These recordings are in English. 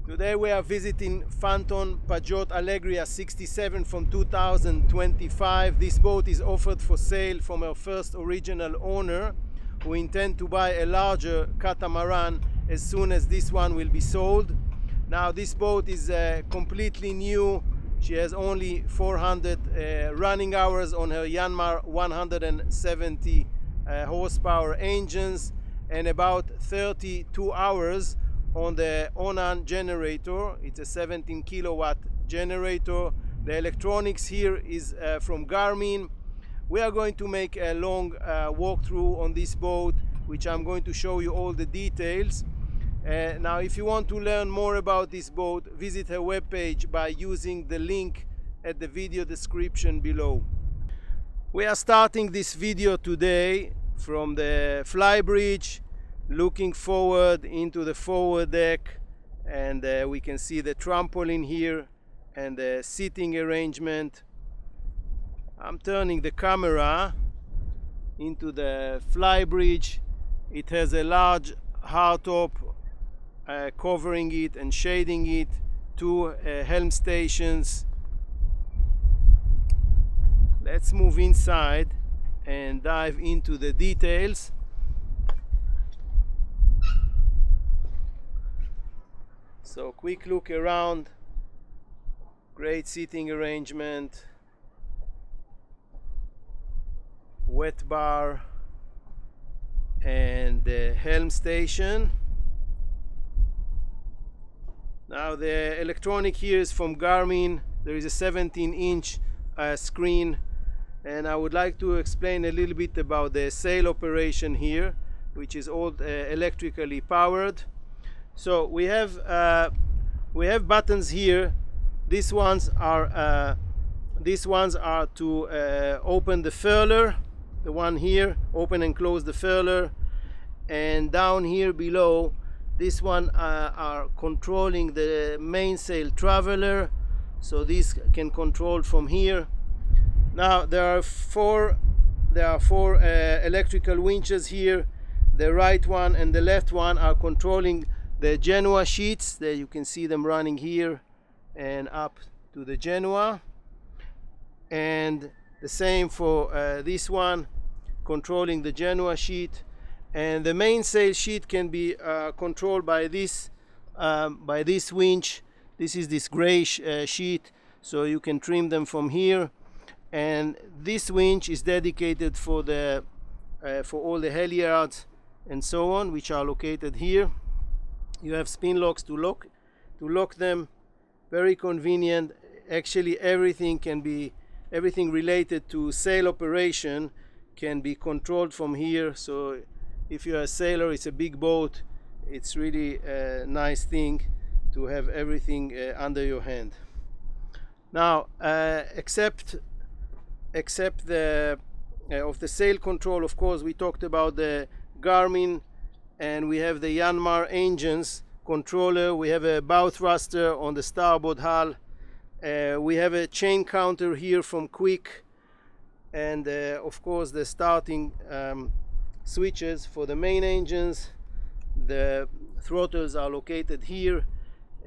Today we are visiting Fountaine Pajot Alegria 67 from 2025. This boat is offered for sale from our first original owner, who intend to buy a larger catamaran as soon as this one will be sold. Now this boat is completely new. She has only 400 running hours on her Yanmar 170 horsepower engines and about 32 hours on the Onan generator. It's a 17 kilowatt generator. The electronics here is from Garmin. We are going to make a long walkthrough on this boat, which I'm going to show you all the details. Now if you want to learn more about this boat, visit her webpage by using the link at the video description below. We are starting this video today from the Flybridge, looking forward into the forward deck, and we can see the trampoline here and the seating arrangement. I'm turning the camera into the Flybridge. It has a large hardtop covering it and shading it, two helm stations. Let's move inside and dive into the details. So quick look around, great seating arrangement, wet bar and the helm station. Now the electronic here is from Garmin. There is a 17-inch screen, and I would like to explain a little bit about the sail operation here, which is all electrically powered. So we have buttons here. These ones are to open the furler. The one here, open and close the furler, and down here below, this one are controlling the mainsail traveler. So this can control from here. Now there are four electrical winches here. The right one and the left one are controlling the Genoa sheets. There you can see them running here and up to the Genoa, and the same for this one, controlling the Genoa sheet. And the mainsail sheet can be controlled by this winch. This is this gray sheet, so you can trim them from here. And this winch is dedicated for all the halyards and so on, which are located here. You have spin locks to lock them. Very convenient. Actually everything related to sail operation can be controlled from here. So if you're a sailor, it's a big boat, it's really a nice thing to have everything under your hand. Now except the of the sail control, of course, we talked about the Garmin, and we have the Yanmar engines controller. We have a bow thruster on the starboard hull. We have a chain counter here from Quick, and of course the starting switches for the main engines. The throttles are located here,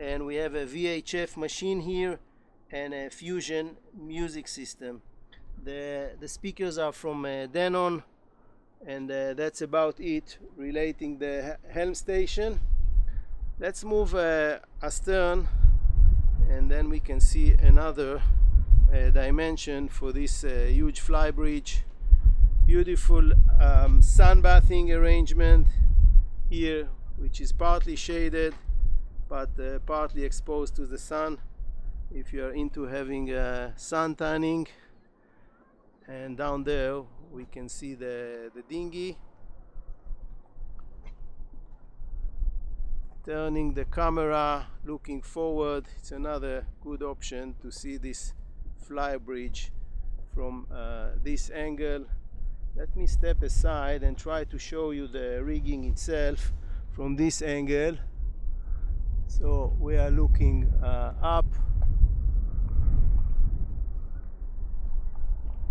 and we have a VHF machine here and a Fusion music system. The speakers are from Denon, and that's about it relating the helm station. Let's move astern, and then we can see another dimension for this huge Flybridge. Beautiful sunbathing arrangement here, which is partly shaded but partly exposed to the sun if you are into having sun tanning. And down there we can see the dinghy. Turning the camera, looking forward, it's another good option to see this Flybridge from this angle. Let me step aside and try to show you the rigging itself from this angle. So we are looking up,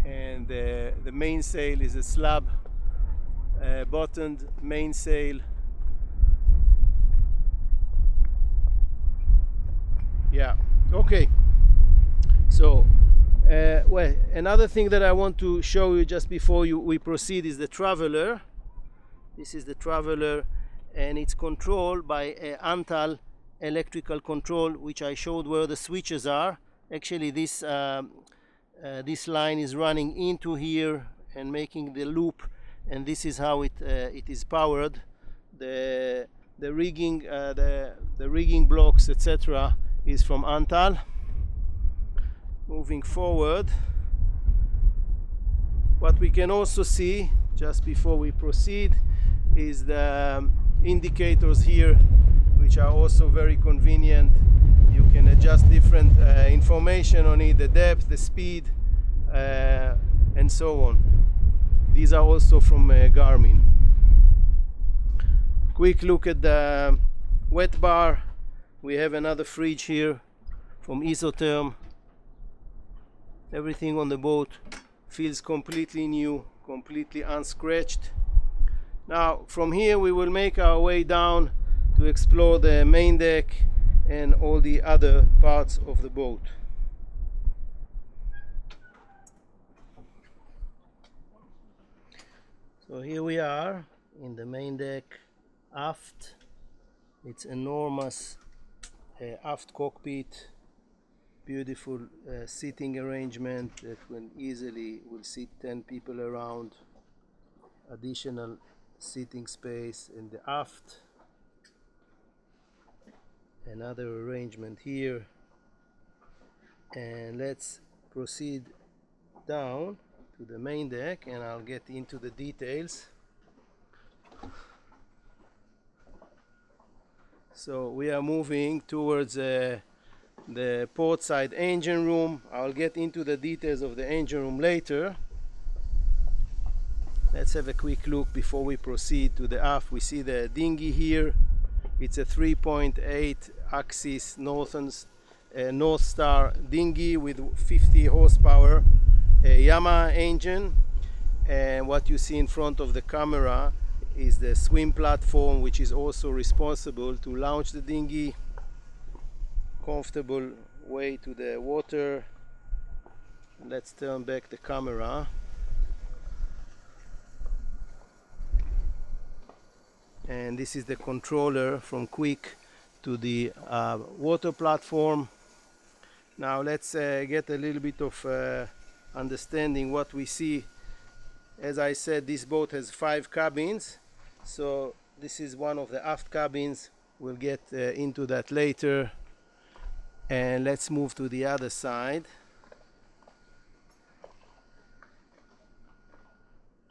and the mainsail is a slab bottomed mainsail. Yeah, okay. So well, another thing that I want to show you just before we proceed is the traveler. This is the traveler, and it's controlled by a Antal electrical control, which I showed where the switches are. Actually, this line is running into here and making the loop, and this is how it is powered. The rigging, the rigging blocks, etc., is from Antal. Moving forward, what we can also see just before we proceed is the indicators here, which are also very convenient. You can adjust different information on it, the depth, the speed, and so on. These are also from Garmin. Quick look at the wet bar. We have another fridge here from Isotherm. Everything on the boat feels completely new, completely unscratched. Now from here we will make our way down to explore the main deck and all the other parts of the boat. So here we are in the main deck aft. It's enormous aft cockpit, beautiful seating arrangement that will sit 10 people around. Additional seating space in the aft. Another arrangement here, and let's proceed down to the main deck and I'll get into the details. So we are moving towards the port side engine room. I'll get into the details of the engine room later. Let's have a quick look before we proceed to the aft. We see the dinghy here. It's a 3.8 axis North Star dinghy with 50 horsepower Yamaha engine, and what you see in front of the camera is the swim platform, which is also responsible to launch the dinghy. Comfortable way to the water. Let's turn back the camera. And this is the controller from Quick to the water platform. Now let's get a little bit of understanding what we see. As I said, this boat has 5 cabins, so this is one of the aft cabins. We'll get into that later. And let's move to the other side.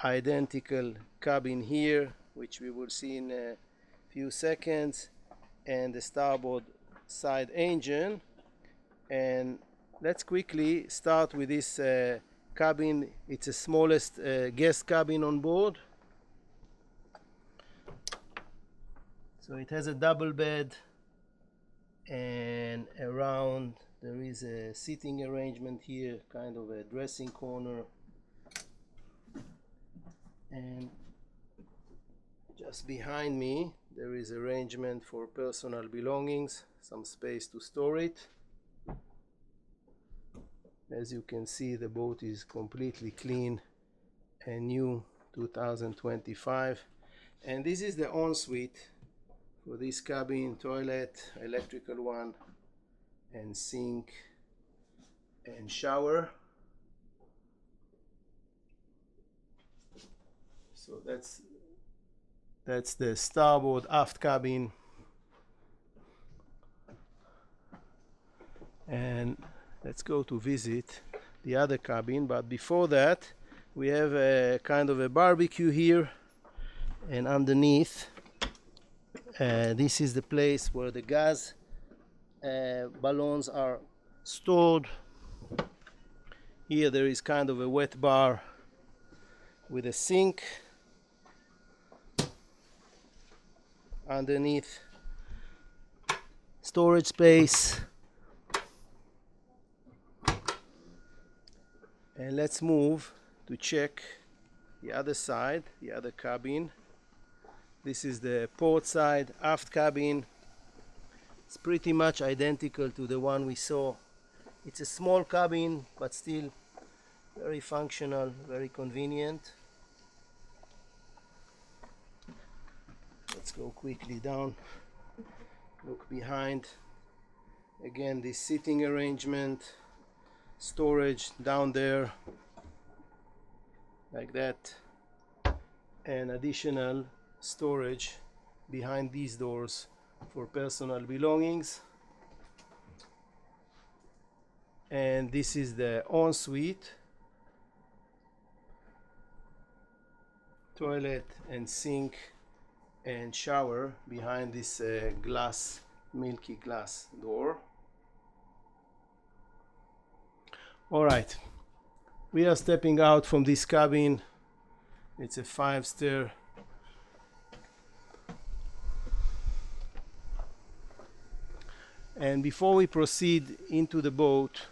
Identical cabin here, which we will see in a few seconds, and the starboard side engine. And let's quickly start with this cabin. It's the smallest guest cabin on board. So it has a double bed, and around there is a seating arrangement here, kind of a dressing corner, and just behind me there is arrangement for personal belongings, some space to store it. As you can see, the boat is completely clean and new, 2025. And this is the ensuite for this cabin: toilet, electrical one, and sink and shower. So that's the starboard aft cabin. And let's go to visit the other cabin, but before that we have a kind of a barbecue here, and underneath this is the place where the gas balloons are stored. Here there is kind of a wet bar with a sink. Underneath, storage space. And let's move to check the other side, the other cabin. This is the port side aft cabin. It's pretty much identical to the one we saw. It's a small cabin, but still very functional, very convenient. Let's go quickly down, look behind. Again, this seating arrangement, storage down there like that, and additional storage behind these doors for personal belongings. And this is the ensuite, toilet and sink and shower behind this glass, milky glass door. All right, we are stepping out from this cabin. It's a 5-stair. And before we proceed into the boat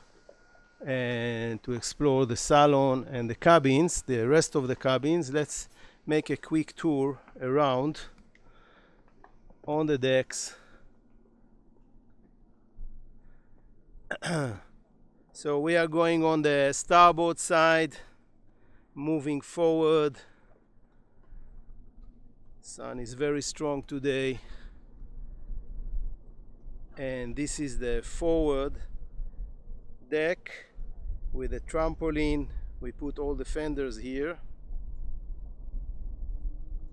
and to explore the salon and the cabins, the rest of the cabins, let's make a quick tour around on the decks. So we are going on the starboard side, moving forward. Sun is very strong today. And this is the forward deck with a trampoline. We put all the fenders here.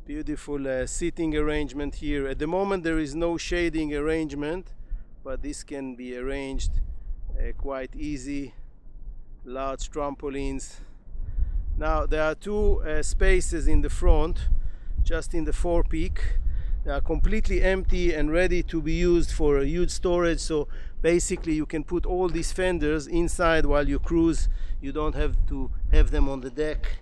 Beautiful seating arrangement here. At the moment there is no shading arrangement, but this can be arranged quite easy. Large trampolines. Now there are two spaces in the front, just in the forepeak. They are completely empty and ready to be used for a huge storage. So basically you can put all these fenders inside while you cruise. You don't have to have them on the deck.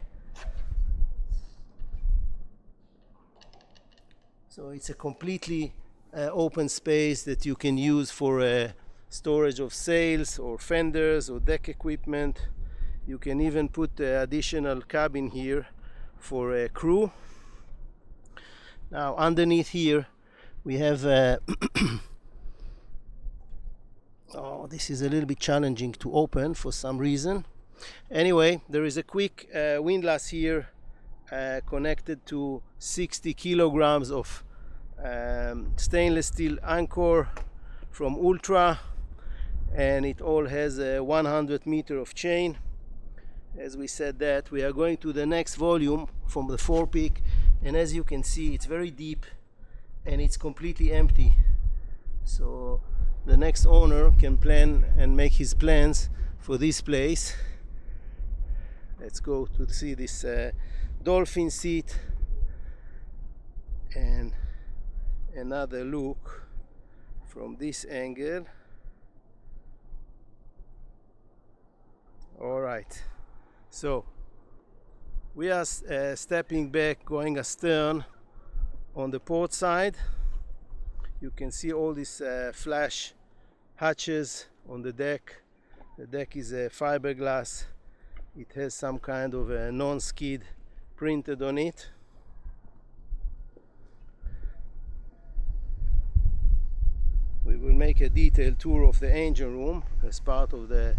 So it's a completely open space that you can use for storage of sails or fenders or deck equipment. You can even put additional cabin here for a crew. Now underneath here we have oh, this is a little bit challenging to open for some reason. Anyway, there is a quick windlass here connected to 60 kilograms of stainless steel anchor from Ultra, and it all has a 100 meter of chain. As we said that, we are going to the next volume from the forepeak, and as you can see it's very deep and it's completely empty. So the next owner can plan and make his plans for this place. Let's go to see this dolphin seat and another look from this angle. All right, so we are stepping back, going astern on the port side. You can see all these flash hatches on the deck. The deck is a fiberglass. It has some kind of a non-skid printed on it. We will make a detailed tour of the engine room as part of the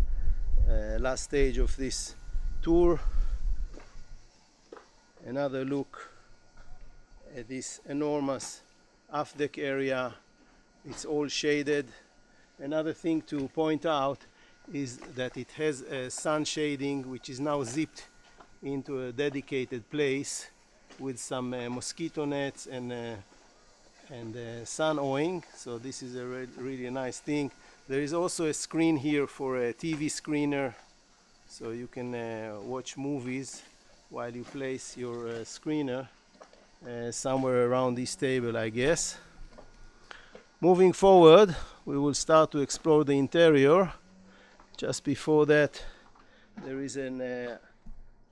last stage of this tour. Another look at this enormous aft deck area. It's all shaded. Another thing to point out is that it has a sun shading which is now zipped into a dedicated place with some mosquito nets and sun awning. So this is a really nice thing. There is also a screen here for a TV screener, so you can watch movies while you place your screener somewhere around this table, I guess. Moving forward, we will start to explore the interior. Just before that, there is an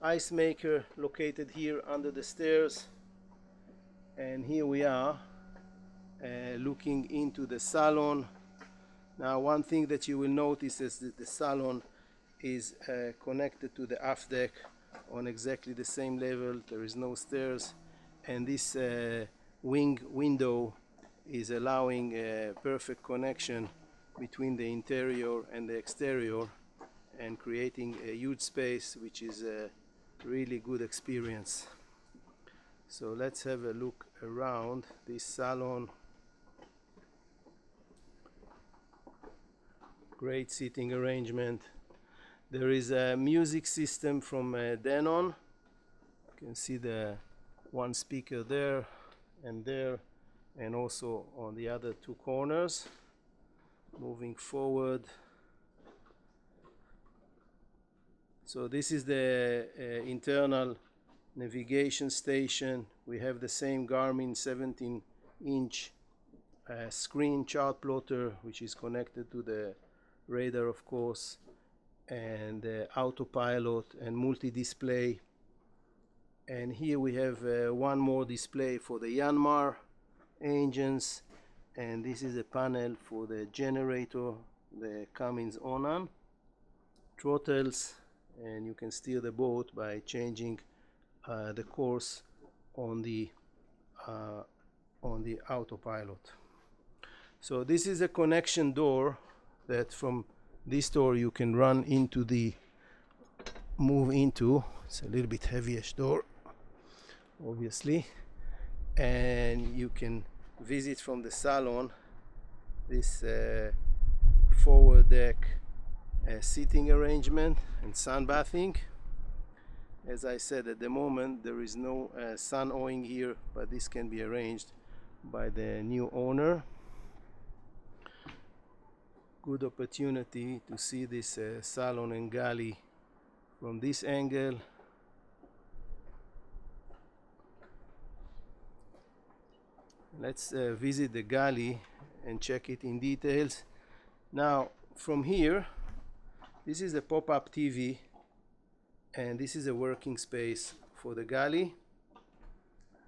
ice maker located here under the stairs, and here we are looking into the salon. Now, one thing that you will notice is that the salon is connected to the aft deck on exactly the same level. There is no stairs, and this wing window is allowing a perfect connection between the interior and the exterior and creating a huge space, which is a really good experience. So let's have a look around this salon. Great seating arrangement. There is a music system from Denon. You can see the one speaker there, and also on the other two corners. Moving forward. So this is the internal navigation station. We have the same Garmin 17-inch screen chart plotter, which is connected to the radar, of course, and autopilot and multi-display. And here we have one more display for the Yanmar engines, and this is a panel for the generator, the Cummins Onan. Throttles, and you can steer the boat by changing the course on the autopilot. So this is a connection door that from this door you can run into move into. It's a little bit heavyish door, obviously, and you can visit from the salon this forward deck seating arrangement and sunbathing. As I said, at the moment there is no sun owing here, but this can be arranged by the new owner. Good opportunity to see this salon and galley from this angle. Let's visit the galley and check it in details. Now from here, this is a pop-up TV, and this is a working space for the galley.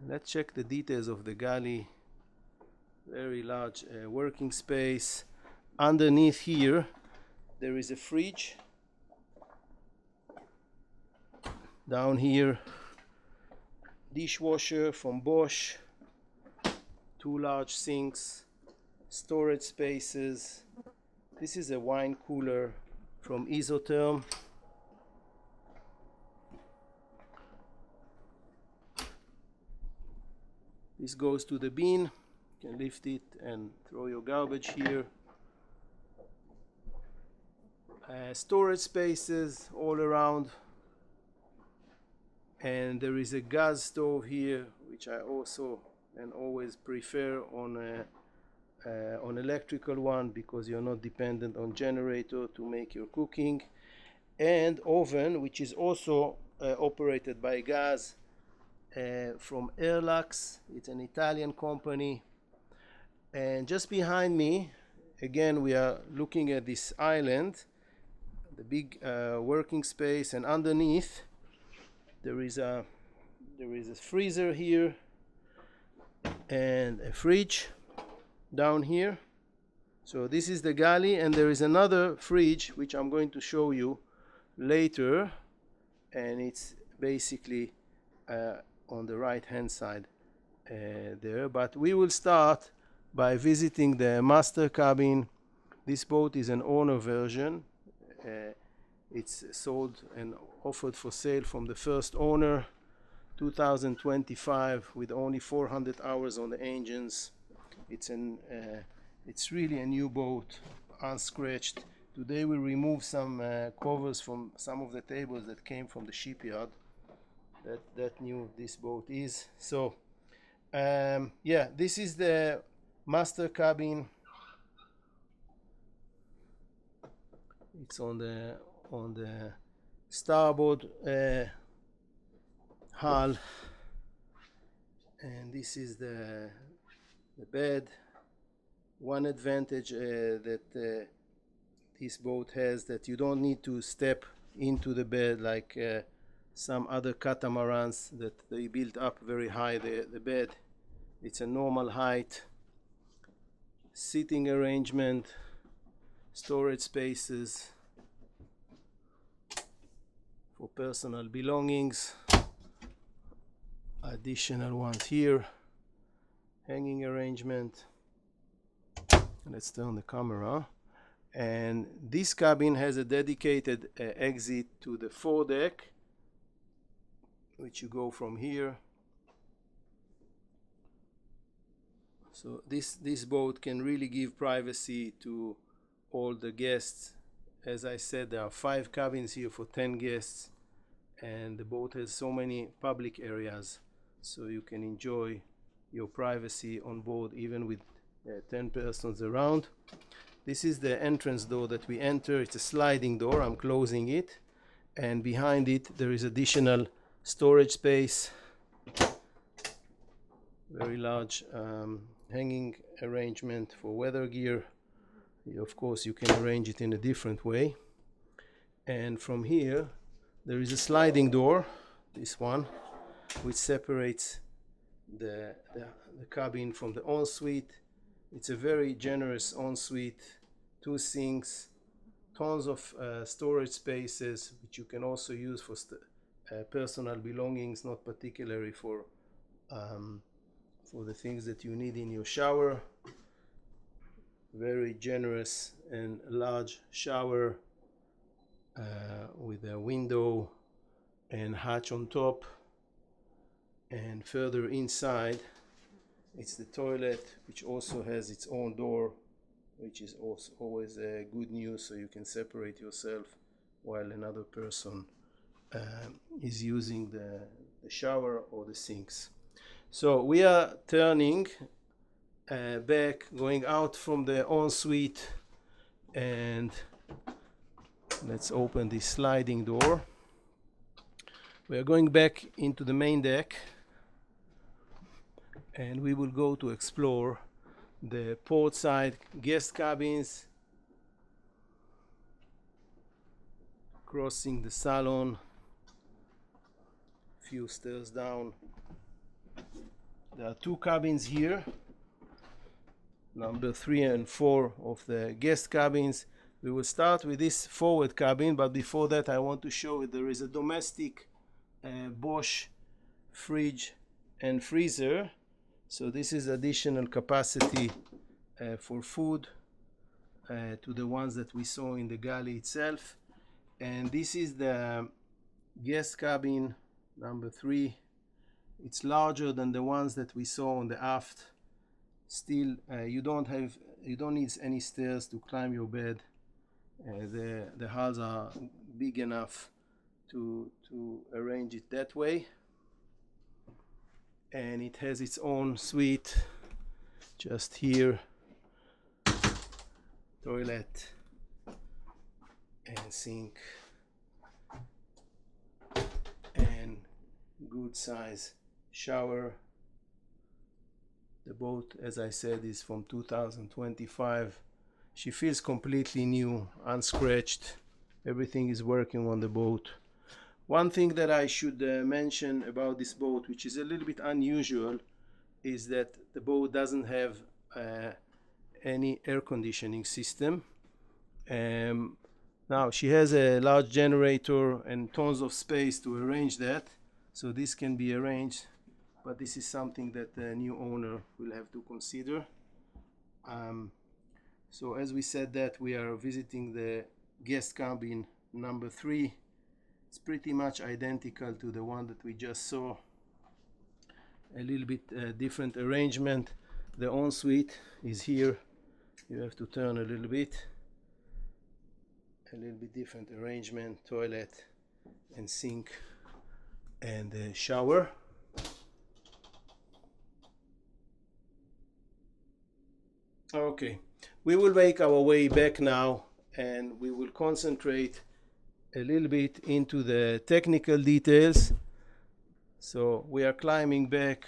Let's check the details of the galley. Very large working space. Underneath here there is a fridge. Down here, dishwasher from Bosch, two large sinks, storage spaces. This is a wine cooler from Isotherm. This goes to the bin. You can lift it and throw your garbage here. Storage spaces all around, and there is a gas stove here, which I also and always prefer on electrical one, because you're not dependent on generator to make your cooking. And oven, which is also operated by gas from Airlux. It's an Italian company. And just behind me, again, we are looking at this island, the big working space, and underneath there is a freezer here and a fridge down here. So this is the galley, and there is another fridge which I'm going to show you later, and it's basically on the right hand side there. But we will start by visiting the master cabin. This boat is an owner version. It's sold and offered for sale from the first owner, 2025, with only 400 hours on the engines. It's really a new boat, unscratched. Today we removed some covers from some of the tables that came from the shipyard. That new this boat is. So yeah, this is the master cabin. It's on the starboard hull, and this is the bed. One advantage that this boat has, that you don't need to step into the bed like some other catamarans that they build up very high the bed. It's a normal height. Seating arrangement, storage spaces for personal belongings, additional ones here, hanging arrangement. Let's turn the camera. And this cabin has a dedicated exit to the foredeck, which you go from here. So this boat can really give privacy to all the guests. As I said, there are 5 cabins here for 10 guests, and the boat has so many public areas, so you can enjoy your privacy on board even with 10 persons around. This is the entrance door that we enter. It's a sliding door. I'm closing it, and behind it there is additional storage space, very large hanging arrangement for weather gear. Of course, you can arrange it in a different way. And from here there is a sliding door, this one, which separates the cabin from the ensuite. It's a very generous ensuite, 2 sinks, tons of storage spaces, which you can also use for personal belongings, not particularly for the things that you need in your shower. Very generous and large shower with a window and hatch on top. And further inside, it's the toilet, which also has its own door, which is also always good news, so you can separate yourself while another person is using the shower or the sinks. So we are turning back, going out from the ensuite, and let's open this sliding door. We are going back into the main deck, and we will go to explore the port side guest cabins, crossing the salon, few stairs down. There are 2 cabins here, number 3 and 4 of the guest cabins. We will start with this forward cabin, but before that I want to show you there is a domestic Bosch fridge and freezer. So this is additional capacity for food to the ones that we saw in the galley itself. And this is the guest cabin number 3. It's larger than the ones that we saw on the aft. Still, you don't need any stairs to climb your bed. The hulls are big enough to arrange it that way. And it has its own suite just here, toilet and sink, and good size shower. The boat, as I said, is from 2025. She feels completely new, unscratched. Everything is working on the boat. One thing that I should mention about this boat, which is a little bit unusual, is that the boat doesn't have any air conditioning system. Now she has a large generator and tons of space to arrange that, so this can be arranged, but this is something that the new owner will have to consider. So as we said that we are visiting the guest cabin number 3. It's pretty much identical to the one that we just saw. A little bit different arrangement. The ensuite is here. You have to turn a little bit. A little bit different arrangement. Toilet and sink and shower. Okay, we will make our way back now, and we will concentrate a little bit into the technical details. So we are climbing back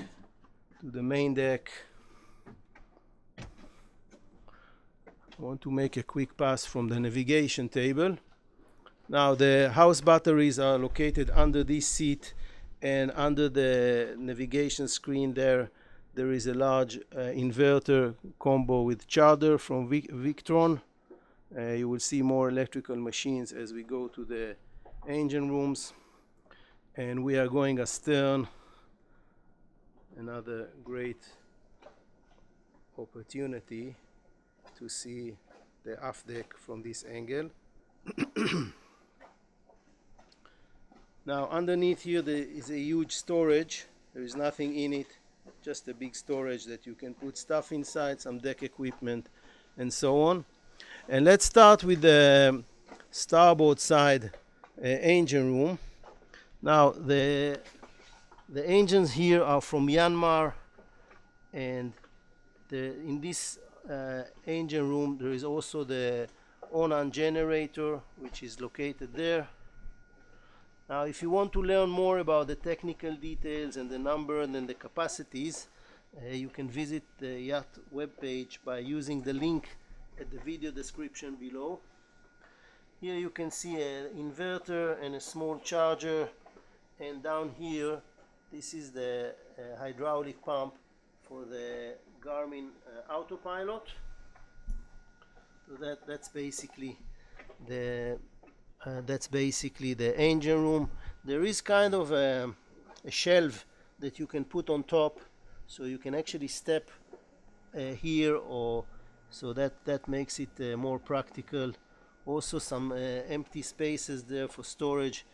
to the main deck. I want to make a quick pass from the navigation table. Now the house batteries are located under this seat, and under the navigation screen there is a large inverter combo with charger from Victron. You will see more electrical machines as we go to the engine rooms, and we are going astern. Another great opportunity to see the aft deck from this angle. Now underneath here there is a huge storage. There is nothing in it, just a big storage that you can put stuff inside, some deck equipment and so on. And let's start with the starboard side engine room. Now the engines here are from Myanmar, and in this engine room there is also the Onan generator, which is located there. Now if you want to learn more about the technical details and the number and then the capacities, you can visit the yacht webpage by using the link at the video description below. Here you can see an inverter and a small charger, and down here this is the hydraulic pump for the Garmin autopilot. So that's basically the engine room. There is kind of a shelf that you can put on top, so you can actually step here, or so that makes it more practical. Also some empty spaces there for storage.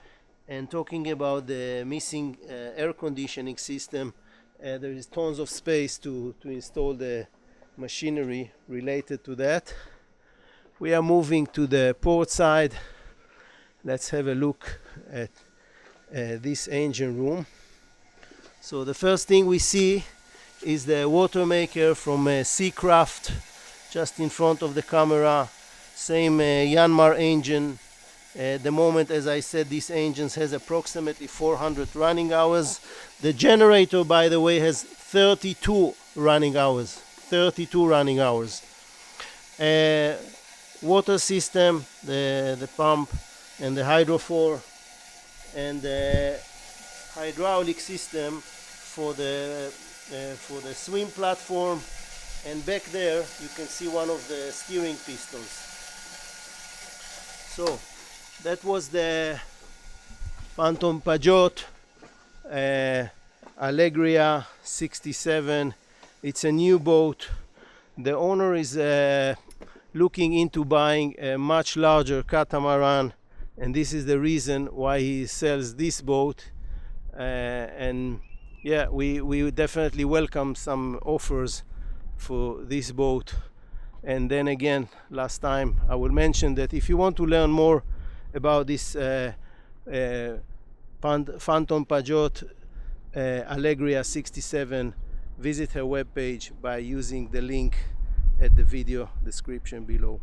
And talking about the missing air conditioning system, there is tons of space to install the machinery related to that. We are moving to the port side. Let's have a look at this engine room. So the first thing we see is the water maker from Seacraft, just in front of the camera. Same Myanmar engine. At the moment, as I said, this engine has approximately 400 running hours. The generator, by the way, has 32 running hours. 32 running hours. Water system, the pump and the hydrophore, and the hydraulic system for the swim platform. And back there you can see one of the steering pistons. So that was the Fountaine Pajot Alegria 67. It's a new boat. The owner is looking into buying a much larger catamaran, and this is the reason why he sells this boat. And yeah, we would definitely welcome some offers for this boat. And then again, last time I will mention that if you want to learn more about this Fountaine Pajot Alegria 67, visit her webpage by using the link at the video description below.